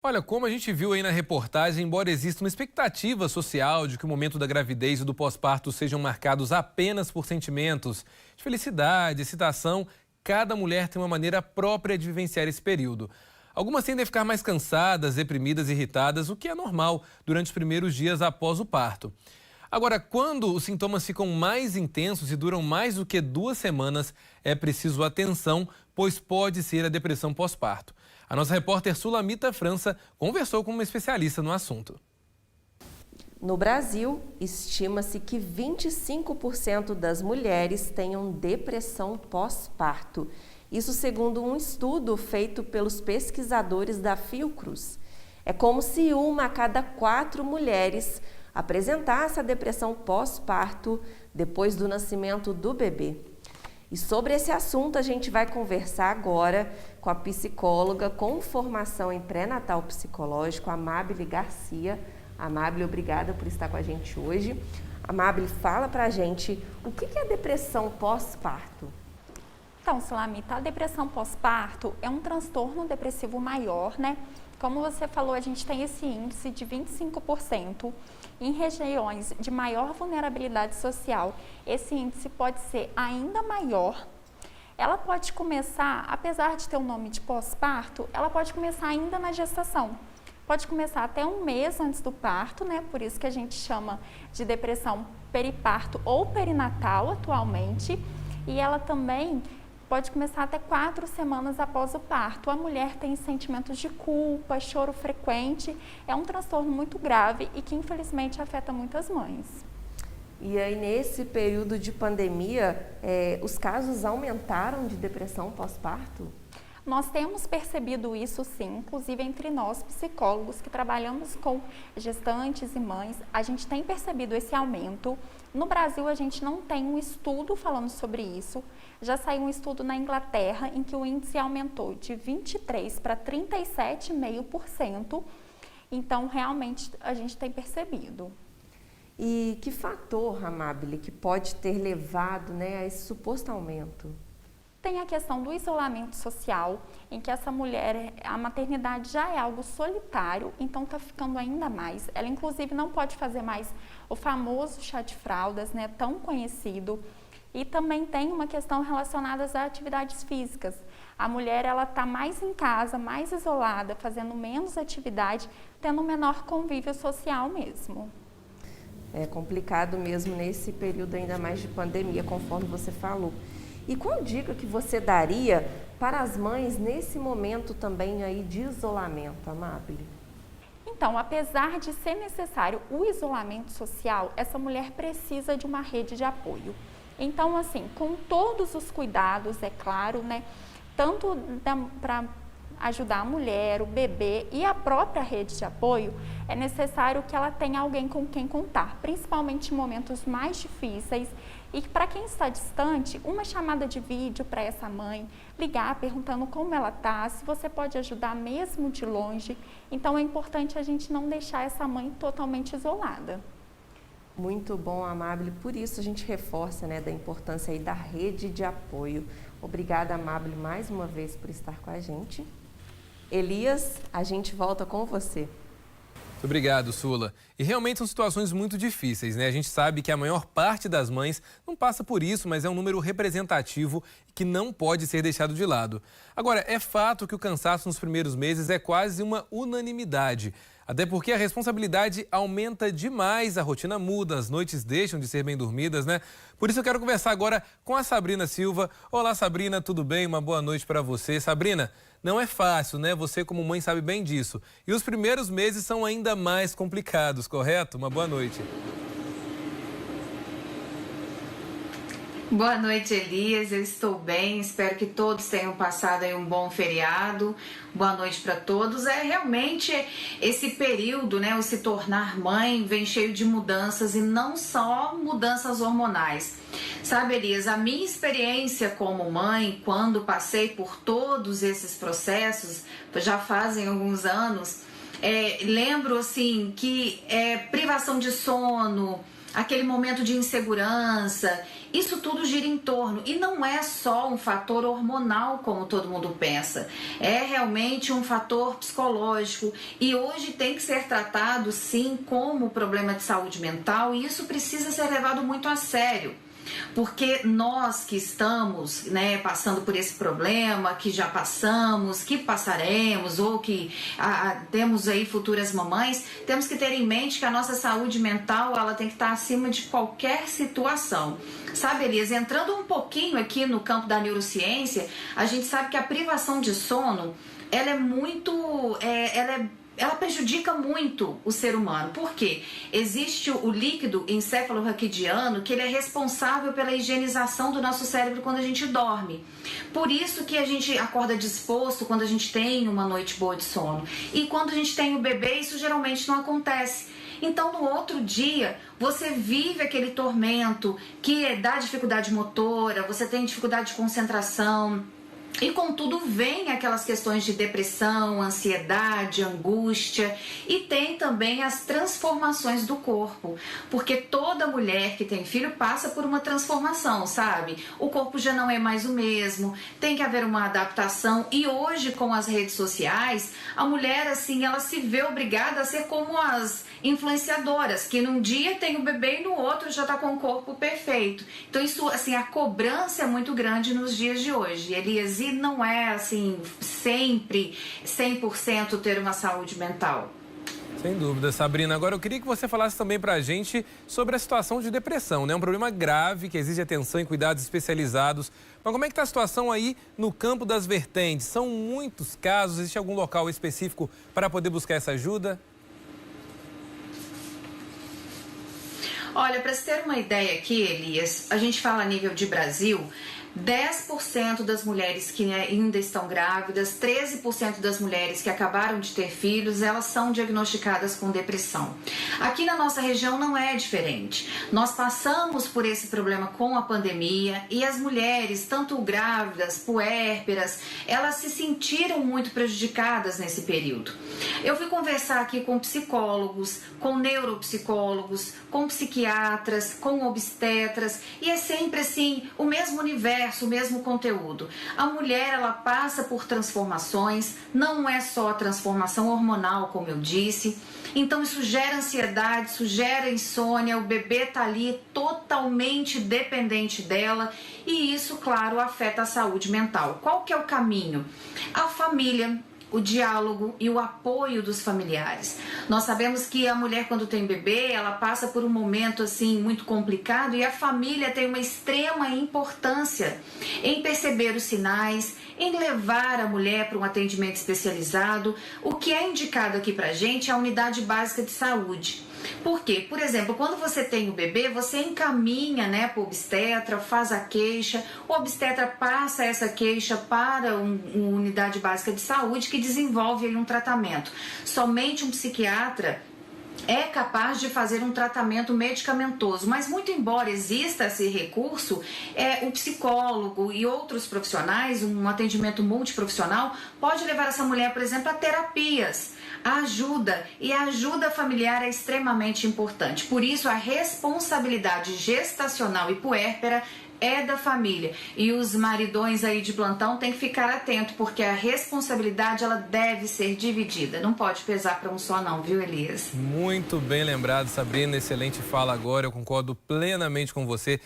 Olha, como a gente viu aí na reportagem, embora exista uma expectativa social de que o momento da gravidez e do pós-parto sejam marcados apenas por sentimentos de felicidade, excitação, cada mulher tem uma maneira própria de vivenciar esse período. Algumas tendem a ficar mais cansadas, deprimidas, irritadas, o que é normal durante os primeiros dias após o parto. Agora, quando os sintomas ficam mais intensos e duram mais do que 2 semanas, é preciso atenção, pois pode ser a depressão pós-parto. A nossa repórter Sulamita França conversou com uma especialista no assunto. No Brasil, estima-se que 25% das mulheres tenham depressão pós-parto. Isso segundo um estudo feito pelos pesquisadores da Fiocruz. É como se 1 a cada 4 mulheres apresentasse a depressão pós-parto depois do nascimento do bebê. E sobre esse assunto a gente vai conversar agora com a psicóloga com formação em pré-natal psicológico, Amábile Garcia. Amábile, obrigada por estar com a gente hoje. Amábile, fala pra gente o que é depressão pós-parto? Então, Sulamita, a depressão pós-parto é um transtorno depressivo maior, né? Como você falou, a gente tem esse índice de 25%. Em regiões de maior vulnerabilidade social, esse índice pode ser ainda maior. Ela pode começar, apesar de ter o nome de pós-parto, ela pode começar ainda na gestação. Pode começar até 1 mês antes do parto, né? Por isso que a gente chama de depressão periparto ou perinatal atualmente. E ela também pode começar até 4 semanas após o parto. A mulher tem sentimentos de culpa, choro frequente. É um transtorno muito grave e que infelizmente afeta muitas mães. E aí nesse período de pandemia, os casos aumentaram de depressão pós-parto? Nós temos percebido isso sim, inclusive entre nós psicólogos que trabalhamos com gestantes e mães, a gente tem percebido esse aumento. No Brasil a gente não tem um estudo falando sobre isso, já saiu um estudo na Inglaterra em que o índice aumentou de 23% para 37,5%, então realmente a gente tem percebido. E que fator, Amábile, que pode ter levado, a esse suposto aumento? Tem a questão do isolamento social, em que essa mulher, a maternidade já é algo solitário, então está ficando ainda mais. Ela, inclusive, não pode fazer mais o famoso chá de fraldas, tão conhecido. E também tem uma questão relacionada às atividades físicas. A mulher, ela está mais em casa, mais isolada, fazendo menos atividade, tendo um menor convívio social mesmo. É complicado mesmo nesse período ainda mais de pandemia, conforme você falou. E qual dica que você daria para as mães nesse momento também aí de isolamento, Amábile? Então, apesar de ser necessário o isolamento social, essa mulher precisa de uma rede de apoio. Então, assim, com todos os cuidados, é claro, tanto para ajudar a mulher, o bebê e a própria rede de apoio, é necessário que ela tenha alguém com quem contar, principalmente em momentos mais difíceis. E para quem está distante, uma chamada de vídeo para essa mãe, ligar perguntando como ela está, se você pode ajudar mesmo de longe. Então é importante a gente não deixar essa mãe totalmente isolada. Muito bom, Amábile. Por isso a gente reforça da importância aí da rede de apoio. Obrigada, Amábile, mais uma vez por estar com a gente. Elias, a gente volta com você. Muito obrigado, Sula. E realmente são situações muito difíceis, A gente sabe que a maior parte das mães não passa por isso, mas é um número representativo que não pode ser deixado de lado. Agora, é fato que o cansaço nos primeiros meses é quase uma unanimidade. Até porque a responsabilidade aumenta demais, a rotina muda, as noites deixam de ser bem dormidas, Por isso eu quero conversar agora com a Sabrina Silva. Olá, Sabrina, tudo bem? Uma boa noite para você. Sabrina, não é fácil, Você como mãe sabe bem disso. E os primeiros meses são ainda mais complicados, correto? Uma boa noite. Boa noite, Elias. Eu estou bem. Espero que todos tenham passado aí um bom feriado. Boa noite para todos. Realmente esse período, o se tornar mãe, vem cheio de mudanças e não só mudanças hormonais. Sabe, Elias, a minha experiência como mãe, quando passei por todos esses processos, já fazem alguns anos, lembro assim que privação de sono, aquele momento de insegurança, isso tudo gira em torno. E não é só um fator hormonal, como todo mundo pensa. É realmente um fator psicológico. E hoje tem que ser tratado, sim, como problema de saúde mental. E isso precisa ser levado muito a sério. Porque nós que estamos, né, passando por esse problema, que já passamos, que passaremos ou que temos aí futuras mamães, temos que ter em mente que a nossa saúde mental ela tem que estar acima de qualquer situação. Sabe, Elias, entrando um pouquinho aqui no campo da neurociência, a gente sabe que a privação de sono, ela é muito... ela prejudica muito o ser humano. Por quê? Existe o líquido encefalorraquidiano que ele é responsável pela higienização do nosso cérebro quando a gente dorme. Por isso que a gente acorda disposto quando a gente tem uma noite boa de sono. E quando a gente tem o bebê, isso geralmente não acontece. Então, no outro dia, você vive aquele tormento que dá dificuldade motora, você tem dificuldade de concentração. E contudo vem aquelas questões de depressão, ansiedade, angústia e tem também as transformações do corpo, porque toda mulher que tem filho passa por uma transformação, sabe? O corpo já não é mais o mesmo, tem que haver uma adaptação e hoje com as redes sociais, a mulher assim, ela se vê obrigada a ser como as influenciadoras, que num dia tem o bebê e no outro já está com o corpo perfeito. Então isso, assim, a cobrança é muito grande nos dias de hoje, Elias, e não é assim, sempre 100% ter uma saúde mental. Sem dúvida, Sabrina. Agora eu queria que você falasse também pra gente sobre a situação de depressão, né? Um problema grave que exige atenção e cuidados especializados. Mas como é que está a situação aí no campo das vertentes? São muitos casos, existe algum local específico para poder buscar essa ajuda? Olha, para você ter uma ideia aqui, Elias, a gente fala a nível de Brasil, 10% das mulheres que ainda estão grávidas, 13% das mulheres que acabaram de ter filhos, elas são diagnosticadas com depressão. Aqui na nossa região não é diferente. Nós passamos por esse problema com a pandemia e as mulheres, tanto grávidas, puérperas, elas se sentiram muito prejudicadas nesse período. Eu fui conversar aqui com psicólogos, com neuropsicólogos, com psiquiatras, com obstetras e é sempre assim, o mesmo universo, o mesmo conteúdo. A mulher, ela passa por transformações, não é só a transformação hormonal, como eu disse. Então isso gera ansiedade, isso gera insônia, o bebê tá ali totalmente dependente dela e isso, claro, afeta a saúde mental. Qual que é o caminho? A família, o diálogo e o apoio dos familiares. Nós sabemos que a mulher, quando tem bebê, ela passa por um momento assim muito complicado e a família tem uma extrema importância em perceber os sinais, em levar a mulher para um atendimento especializado. O que é indicado aqui pra gente é a unidade básica de saúde. Por quê? Por exemplo, quando você tem o bebê, você encaminha, né, para o obstetra, faz a queixa, o obstetra passa essa queixa para uma unidade básica de saúde que desenvolve aí um tratamento. Somente um psiquiatra é capaz de fazer um tratamento medicamentoso, mas muito embora exista esse recurso, o psicólogo e outros profissionais, um atendimento multiprofissional, pode levar essa mulher, por exemplo, a terapias. A ajuda familiar é extremamente importante. Por isso, a responsabilidade gestacional e puérpera é da família. E os maridões aí de plantão têm que ficar atentos, porque a responsabilidade ela deve ser dividida. Não pode pesar para um só não, viu, Elias? Muito bem lembrado, Sabrina. Excelente fala agora. Eu concordo plenamente com você.